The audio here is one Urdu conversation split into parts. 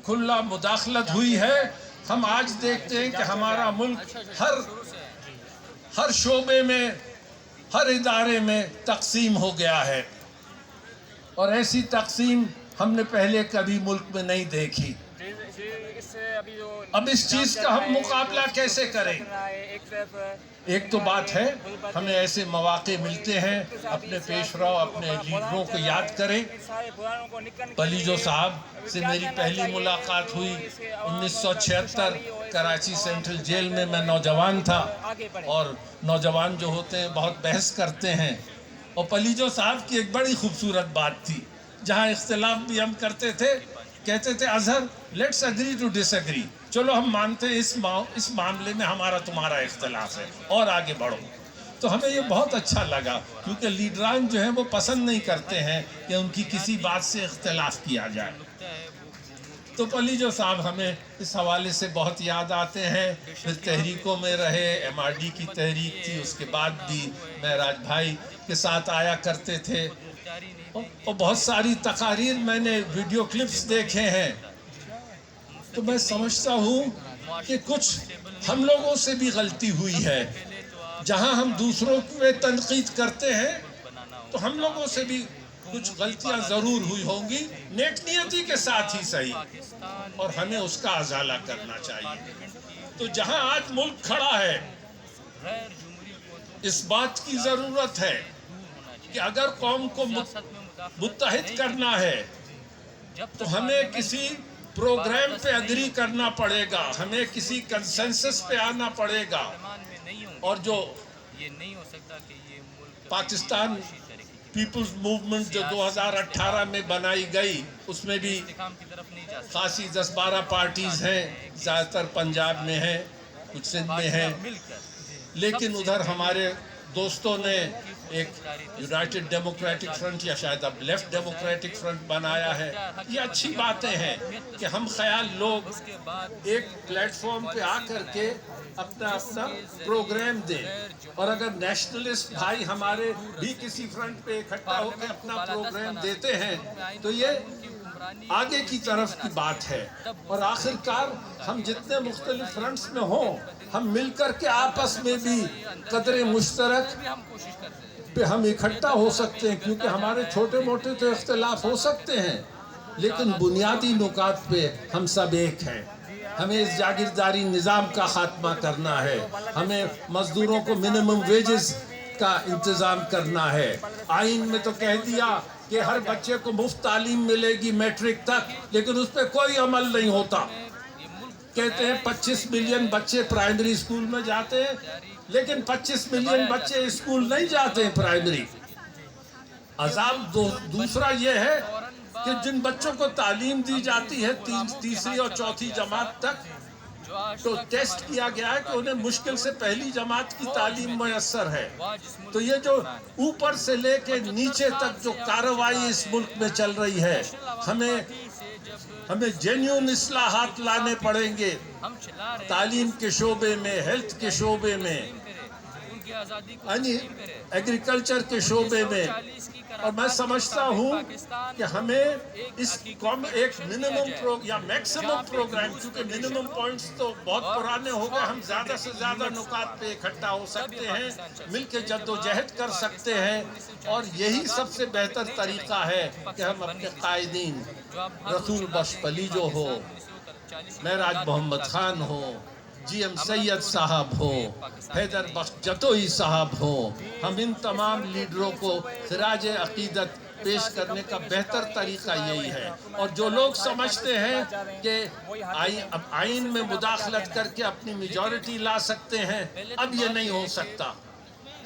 کھلا مداخلت ہوئی ہے. ہم آج دیکھتے ہیں کہ ہمارا ملک ہر شعبے میں، ہر ادارے میں تقسیم ہو گیا ہے، اور ایسی تقسیم ہم نے پہلے کبھی ملک میں نہیں دیکھی. اب اس چیز کا ہم مقابلہ کیسے کریں؟ ایک تو بات ہے، ہمیں ایسے مواقع ملتے ہیں، اپنے پیش رو، اپنے لیڈروں کو یاد کریں. پلیجو صاحب سے میری پہلی ملاقات ہوئی 1976 کراچی سینٹرل جیل میں. میں نوجوان تھا، اور نوجوان جو ہوتے ہیں بہت بحث کرتے ہیں. اور پلیجو صاحب کی ایک بڑی خوبصورت بات تھی، جہاں اختلاف بھی ہم کرتے تھے، کہتے تھے Azhar let's agree to disagree, چلو ہم مانتے ہیں اس معاملے میں ہمارا تمہارا اختلاف ہے اور آگے بڑھو. تو ہمیں یہ بہت اچھا لگا، کیونکہ لیڈران جو ہیں وہ پسند نہیں کرتے ہیں کہ ان کی کسی بات سے اختلاف کیا جائے. تو پلیجو صاحب ہمیں اس حوالے سے بہت یاد آتے ہیں. پھر تحریکوں میں رہے، ایم آر ڈی کی تحریک تھی، اس کے بعد بھی معراج بھائی کے ساتھ آیا کرتے تھے. اور بہت ساری تقاریر میں نے ویڈیو کلپس دیکھے ہیں. تو میں سمجھتا ہوں کہ کچھ ہم لوگوں سے بھی غلطی ہوئی ہے. جہاں ہم دوسروں پہ تنقید کرتے ہیں تو ہم لوگوں سے بھی کچھ غلطیاں ضرور ہوئی ہوں گی، نیک نیتی کے ساتھ ہی صحیح، اور ہمیں اس کا ازالہ کرنا چاہیے. تو جہاں آج ملک کھڑا ہے، اس بات کی ضرورت ہے کہ اگر قوم کو متحد کرنا ہے تو ہمیں کسی پروگرام پہ اگری کرنا پڑے گا، ہمیں کسی کنسنسس پہ آنا پڑے گا. اور جو پاکستان پیپلز موومنٹ جو 2018 میں بنائی گئی، اس میں بھی خاصی 10-12 پارٹیز ہیں، زیادہ تر پنجاب میں ہیں، کچھ سندھ میں ہیں. لیکن ادھر ہمارے دوستوں نے ایک یونائٹڈ ڈیموکریٹک فرنٹ یا شاید اب لیفٹ ڈیموکریٹک فرنٹ بنایا ہے. یہ اچھی باتیں ہیں کہ ہم خیال لوگ ایک پلیٹ فارم پہ آ کر کے اپنا پروگرام دیں. اور اگر نیشنلسٹ بھائی ہمارے بھی کسی فرنٹ پہ اکٹھا ہو کے اپنا پروگرام دیتے ہیں تو یہ آگے کی طرف کی بات ہے. اور آخر کار ہم جتنے مختلف فرنٹس میں ہوں، ہم مل کر کے آپس میں بھی قدر مشترک پہ ہم اکٹھا ہو سکتے ہیں. کیونکہ ہمارے چھوٹے موٹے تو اختلاف ہو سکتے ہیں، لیکن بنیادی نکات پہ ہم سب ایک ہیں. ہمیں اس جاگیرداری نظام کا خاتمہ کرنا ہے، ہمیں مزدوروں کو منیمم ویجز کا انتظام کرنا ہے. آئین میں تو کہہ دیا کہ ہر بچے کو مفت تعلیم ملے گی میٹرک تک، لیکن اس پہ کوئی عمل نہیں ہوتا. کہتے ہیں 25 ملین بچے پرائمری اسکول میں جاتے ہیں، لیکن 25 ملین بچے اسکول نہیں جاتے ہیں پرائمری. عذاب دوسرا یہ ہے کہ جن بچوں کو تعلیم دی جاتی ہے تیسری اور چوتھی جماعت تک، تو ٹیسٹ کیا گیا ہے کہ انہیں مشکل سے پہلی جماعت کی تعلیم میسر ہے. تو یہ جو اوپر سے لے کے نیچے تک جو کارروائی اس ملک میں چل رہی ہے، ہمیں جینیون اصلاحات لانے پڑیں گے، تعلیم کے شعبے میں، ہیلتھ کے شعبے میں، ایگریکلچر کے شعبے میں. اور میں سمجھتا ہوں کہ ہمیں اس ایک منیمم یا میکسیمم پروگرام، چونکہ منیمم پوائنٹس تو بہت پرانے ہو گئے، ہم زیادہ سے زیادہ نکات پہ اکٹھا ہو سکتے ہیں، مل کے جدوجہد کر سکتے ہیں. اور یہی سب سے بہتر طریقہ ہے کہ ہم اپنے قائدین رسول بخش پلیجو ہو، معراج محمد خان ہو، جی ایم سید صاحب ہو، حیدر بخش جتوئی صاحب ہو، ہم ان تمام لیڈروں کو خراج عقیدت پیش کرنے کا بہتر طریقہ یہی ہے. اور جو لوگ سمجھتے ہیں کہ آئین میں مداخلت کر کے اپنی میجورٹی لا سکتے ہیں، اب یہ نہیں ہو سکتا.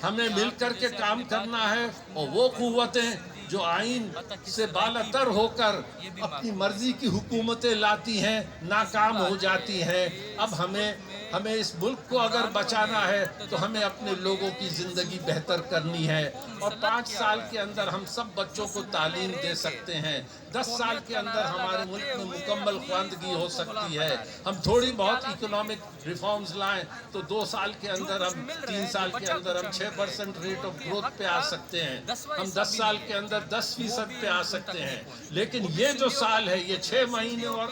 ہمیں مل کر کے کام کرنا ہے، اور وہ قوتیں جو آئین سے بالاتر ہو کر اپنی مرضی کی حکومتیں لاتی ہیں ناکام ہو جاتی ہیں. اب ہمیں ہمیں اس ملک کو اگر بچانا ہے تو ہمیں اپنے لوگوں کی زندگی بہتر کرنی ہے، اور 5 سال کے اندر ہم سب بچوں کو تعلیم دے سکتے ہیں، 10 سال کے اندر ہمارے ملک میں مکمل خواندگی ہو سکتی ہے، ہم تھوڑی بہت اکنامک ریفارمز لائیں تو 2 سال کے اندر ہم 3 سال کے اندر ہم 6% ریٹ آف گروتھ پہ آ سکتے ہیں، ہم 10 سال کے اندر 10% پہ آ سکتے ہیں۔ لیکن یہ جو سال ہے، یہ 6 مہینے اور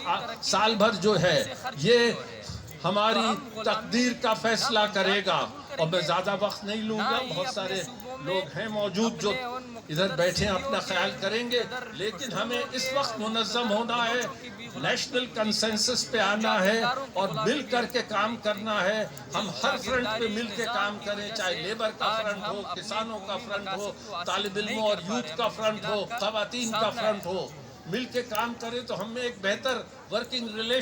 سال بھر جو ہے، یہ ہماری تقدیر کا فیصلہ کرے گا۔ اور میں زیادہ وقت نہیں لوں گا، بہت سارے لوگ ہیں موجود جو ادھر بیٹھے اپنا خیال کریں گے، لیکن ہمیں اس وقت منظم ہونا ہے، نیشنل کنسنسس پہ آنا ہے اور مل کر کے کام کرنا ہے۔ ہم ہر فرنٹ پہ مل کے کام کریں، چاہے لیبر کا فرنٹ ہو، کسانوں کا فرنٹ ہو، طالب علموں اور یوتھ کا فرنٹ ہو، خواتین کا فرنٹ ہو، مل کے کام کریں تو ہمیں ایک بہتر ورکنگ ریلیشن